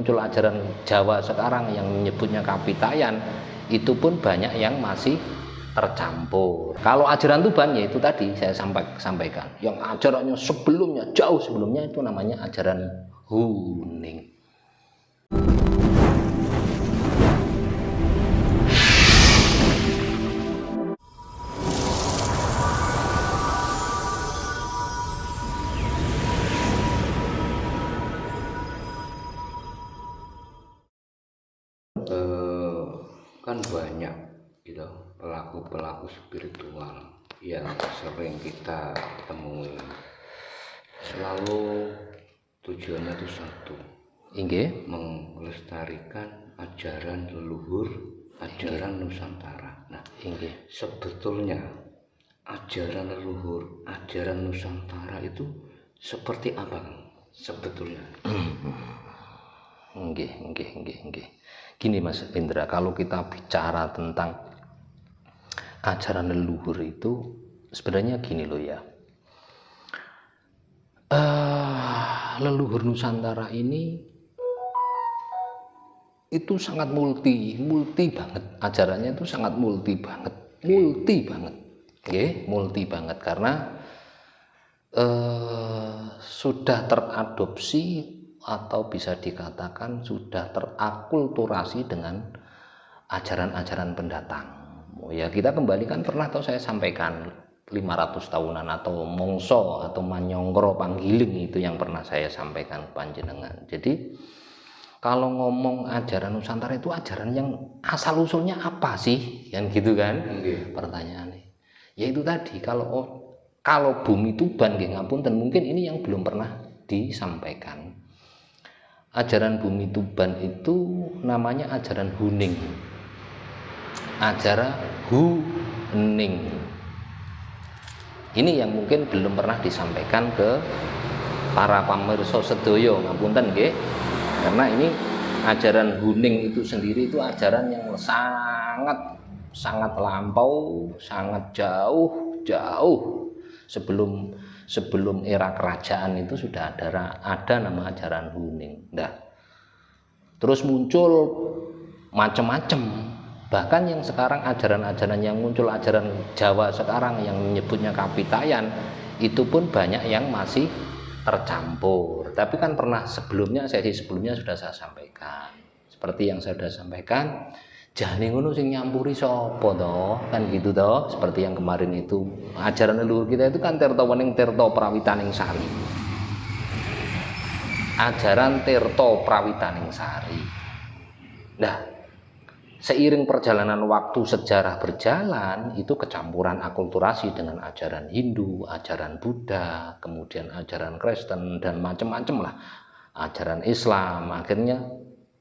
muncul ajaran Jawa sekarang yang menyebutnya Kapitayan, itu pun banyak yang masih tercampur. Kalau ajaran Tuban ya itu tadi saya sampaikan, yang ajarannya sebelumnya, jauh sebelumnya itu namanya ajaran Huning. Kan banyak gitu pelaku-pelaku spiritual yang sering kita temui, selalu tujuannya itu satu, melestarikan ajaran leluhur, ajaran Nusantara. Nah, sebetulnya ajaran leluhur, ajaran Nusantara itu seperti apa sebetulnya? Gini Mas Indra, kalau kita bicara tentang ajaran leluhur itu sebenarnya gini loh ya. Leluhur Nusantara ini itu sangat multi banget, ajarannya itu sangat multi banget, multi banget karena sudah teradopsi atau bisa dikatakan sudah terakulturasi dengan ajaran-ajaran pendatang. Ya kita kembalikan pernah atau saya sampaikan 500 tahunan atau mongso atau manyongkro panggiling itu yang pernah saya sampaikan panjenengan. Jadi kalau ngomong ajaran Nusantara itu ajaran yang asal usulnya apa sih? Kan gitu kan? Pertanyaannya. Ya itu tadi kalau bumi Tuban nggih ngapunten, mungkin ini yang belum pernah disampaikan. Ajaran bumi Tuban itu namanya ajaran Huning. Ajaran Huning. Ini yang mungkin belum pernah disampaikan ke para pamirsa sedaya ngapunten nggih. Karena ini ajaran Huning itu sendiri itu ajaran yang sangat lampau, sangat jauh sebelum era kerajaan itu sudah ada nama ajaran Huning. Nah, terus muncul macam-macam. Bahkan yang sekarang ajaran-ajaran yang muncul, ajaran Jawa sekarang yang menyebutnya Kapitayan, itu pun banyak yang masih tercampur. Tapi kan pernah sesi sebelumnya sudah saya sampaikan. Seperti yang saya sudah sampaikan, jane ngono sing nyampuri sapa to? Kan gitu toh, seperti yang kemarin itu. Ajaran leluhur kita itu kan Tirtawening Tirta Prawitaning Sari. Ajaran Tirta Prawitaning Sari. Nah, seiring perjalanan waktu sejarah berjalan, itu kecampuran akulturasi dengan ajaran Hindu, ajaran Buddha, kemudian ajaran Kristen dan macam-macam lah. Ajaran Islam akhirnya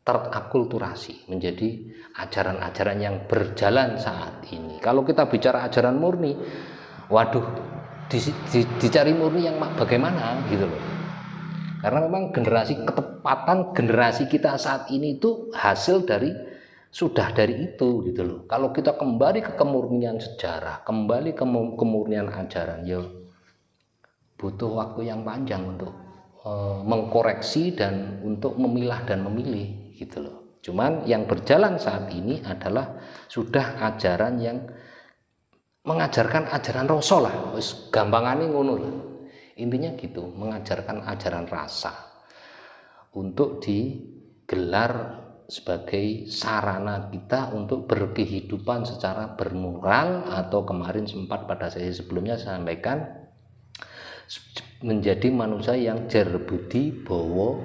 terakulturasi menjadi ajaran-ajaran yang berjalan saat ini. Kalau kita bicara ajaran murni, waduh, dicari murni yang bagaimana gitu loh. Karena memang ketepatan generasi kita saat ini itu hasil dari itu gitu loh. Kalau kita kembali ke kemurnian sejarah, kembali ke kemurnian ajaran, ya butuh waktu yang panjang untuk mengkoreksi dan untuk memilah dan memilih gitu loh. Cuman yang berjalan saat ini adalah sudah ajaran yang mengajarkan ajaran rasa lah, wis gampangane ngono lah. Intinya gitu, mengajarkan ajaran rasa untuk digelar sebagai sarana kita untuk berkehidupan secara bermoral, atau kemarin sempat pada sesi sebelumnya saya sampaikan menjadi manusia yang jerbudi bawa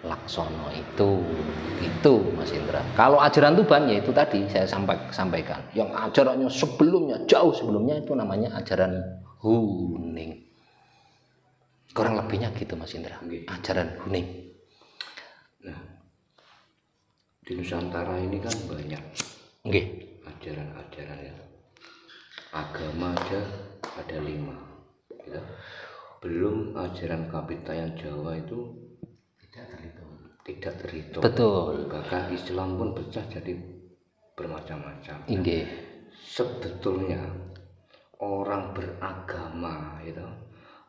laksono itu Mas Indra. Kalau ajaran Tuban ya itu tadi saya sampaikan, yang ajarannya sebelumnya, jauh sebelumnya itu namanya ajaran Huning. Kurang lebihnya gitu Mas Indra. Ajaran Huning. Nah, di Nusantara ini kan banyak ajaran-ajaran ya. Agama aja ada 5 ya. Belum ajaran Kapitayan Jawa itu tidak terhitung. Betul. Bahkan Islam pun pecah jadi bermacam-macam. Sebetulnya orang beragama itu,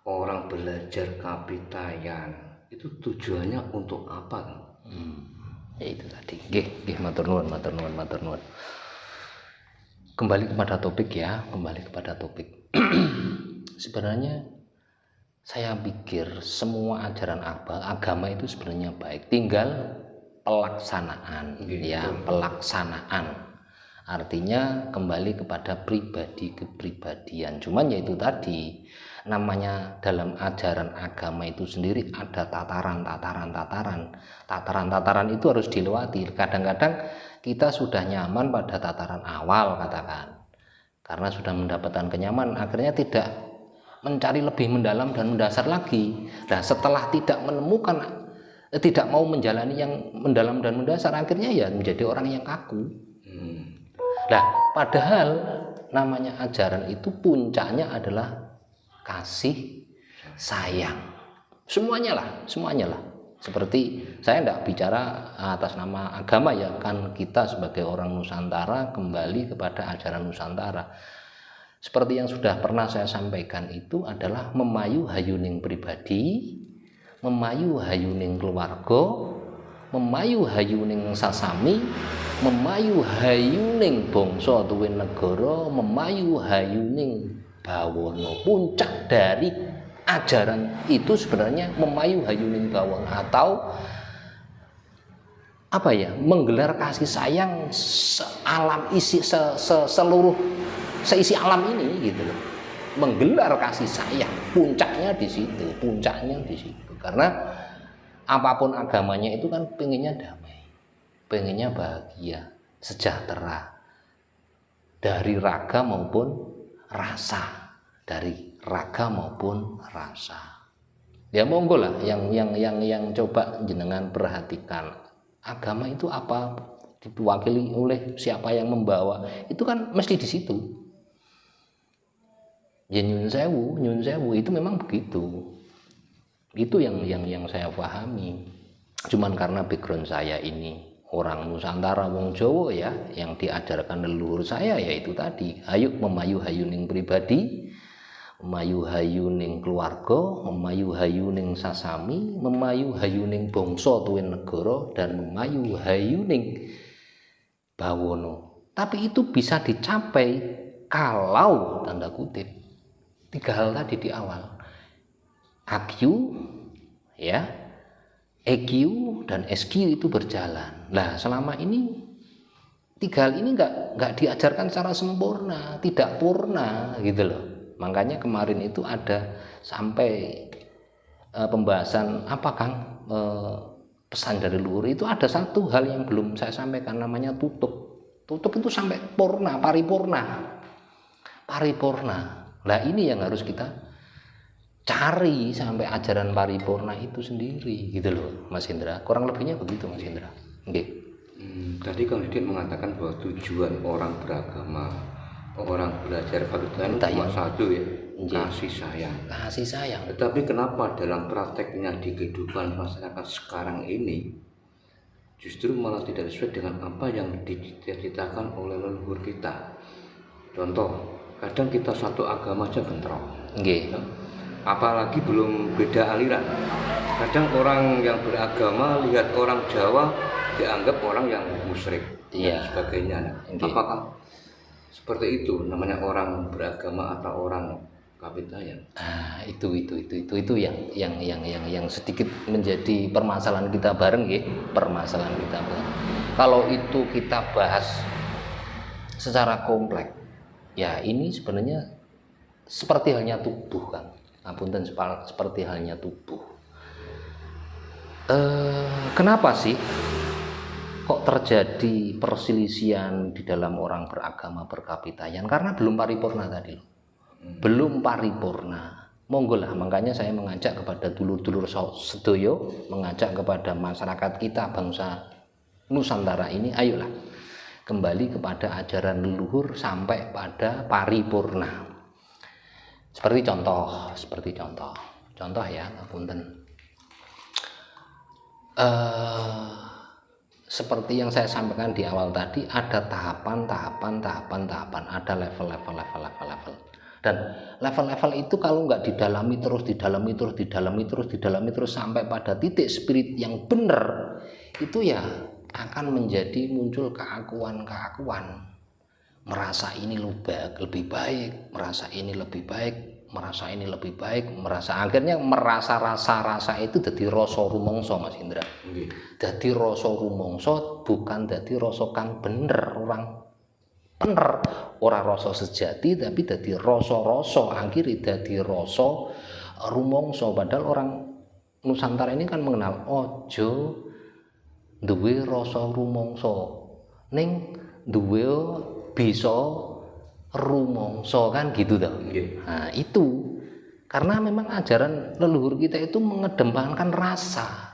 orang belajar Kapitayan itu tujuannya untuk apa? Ya itu tadi. Nggih, matur nuwun. Kembali kepada topik ya, Sebenarnya saya pikir semua ajaran agama itu sebenarnya baik, tinggal pelaksanaan ya, pelaksanaan. Artinya kembali kepada pribadi kepribadian. Cuman ya itu tadi, namanya dalam ajaran agama itu sendiri ada tataran itu harus dilewati. Kadang-kadang kita sudah nyaman pada tataran awal katakan, karena sudah mendapatkan kenyamanan, akhirnya tidak mencari lebih mendalam dan mendasar lagi. Nah setelah tidak tidak mau menjalani yang mendalam dan mendasar, akhirnya ya menjadi orang yang kaku. Nah padahal namanya ajaran itu puncaknya adalah kasih sayang, semuanya lah. Seperti saya tidak bicara atas nama agama ya, kan kita sebagai orang Nusantara kembali kepada ajaran Nusantara. Seperti yang sudah pernah saya sampaikan, itu adalah memayu hayuning pribadi, memayu hayuning keluarga, memayu hayuning sasami, memayu hayuning bangsa tuwin negara, memayu hayuning bawana. Puncak dari ajaran itu sebenarnya memayu hayuning bawana, atau apa ya, menggelar kasih sayang sealam isi seluruh seisi alam ini gitu loh. Menggelar kasih sayang, puncaknya di situ. Karena apapun agamanya itu kan pengennya damai, pengennya bahagia, sejahtera, dari raga maupun rasa, Ya monggo lah yang coba jenengan perhatikan, agama itu apa, diwakili oleh siapa yang membawa, itu kan mesti di situ. Ya nyun sewu itu memang begitu. Itu yang saya pahami. Cuman karena background saya ini orang Nusantara, wong Jawa ya, yang diajarkan leluhur saya yaitu tadi, ayo memayu hayuning pribadi, memayu hayuning keluarga, memayu hayuning sasami, memayu hayuning bangsa tuwin negara, dan memayu hayuning bawana. Tapi itu bisa dicapai kalau tanda kutip 3 hal tadi di awal. AQ ya, EQ dan SQ itu berjalan. Nah, selama ini 3 hal ini enggak diajarkan secara sempurna, tidak purna gitu loh. Makanya kemarin itu ada sampai pembahasan apa Kang, pesan dari luhur itu ada satu hal yang belum saya sampaikan, namanya tutup itu sampai purna, paripurna. Nah ini yang harus kita cari sampai ajaran paripurna itu sendiri gitu loh Mas Indra. Kurang lebihnya begitu Mas Indra. Okay. Tadi Kang Didin mengatakan bahwa tujuan orang beragama, orang belajar paguyuban cuma satu ya, kasih sayang. Tetapi kenapa dalam prakteknya di kehidupan masyarakat sekarang ini justru malah tidak sesuai dengan apa yang diceritakan oleh leluhur kita? Contoh, kadang kita satu agama aja bentrok. Apalagi belum beda aliran. Kadang orang yang beragama lihat orang Jawa dianggap orang yang musyrik dan sebagainya. Apakah seperti itu namanya orang beragama atau orang kapitayan? Itu yang sedikit menjadi permasalahan kita bareng Kalau itu kita bahas secara kompleks, ya ini sebenarnya seperti halnya tubuh Kang. Apunten, seperti halnya tubuh. Kenapa sih kok terjadi perselisihan di dalam orang beragama berkapitayan? Karena belum paripurna tadi loh. Belum paripurna. Monggo lah, makanya saya mengajak kepada dulur-dulur sedoyo, mengajak kepada masyarakat kita bangsa Nusantara ini, ayolah kembali kepada ajaran leluhur sampai pada paripurna. Seperti contoh ya, apunten. Seperti yang saya sampaikan di awal tadi, ada tahapan, ada level. Dan level-level itu kalau nggak didalami terus sampai pada titik spirit yang benar, itu ya akan menjadi muncul keakuan-keakuan, merasa ini lebih baik, merasa ini lebih baik, merasa ini lebih baik, akhirnya merasa rasa-rasa itu dadi rasa rumangsa, Mas Indra. Dadi rasa rumangsa, bukan dadi rasa kang bener, ora rasa sejati, tapi dadi rasa-rasa, akhirnya dadi rasa rumangsa. Padahal orang Nusantara ini kan mengenal ojo duwe rasa rumangsa, ning duwe bisa rumangsa, kan gitu toh. Nah, itu karena memang ajaran leluhur kita itu mengedepankan rasa.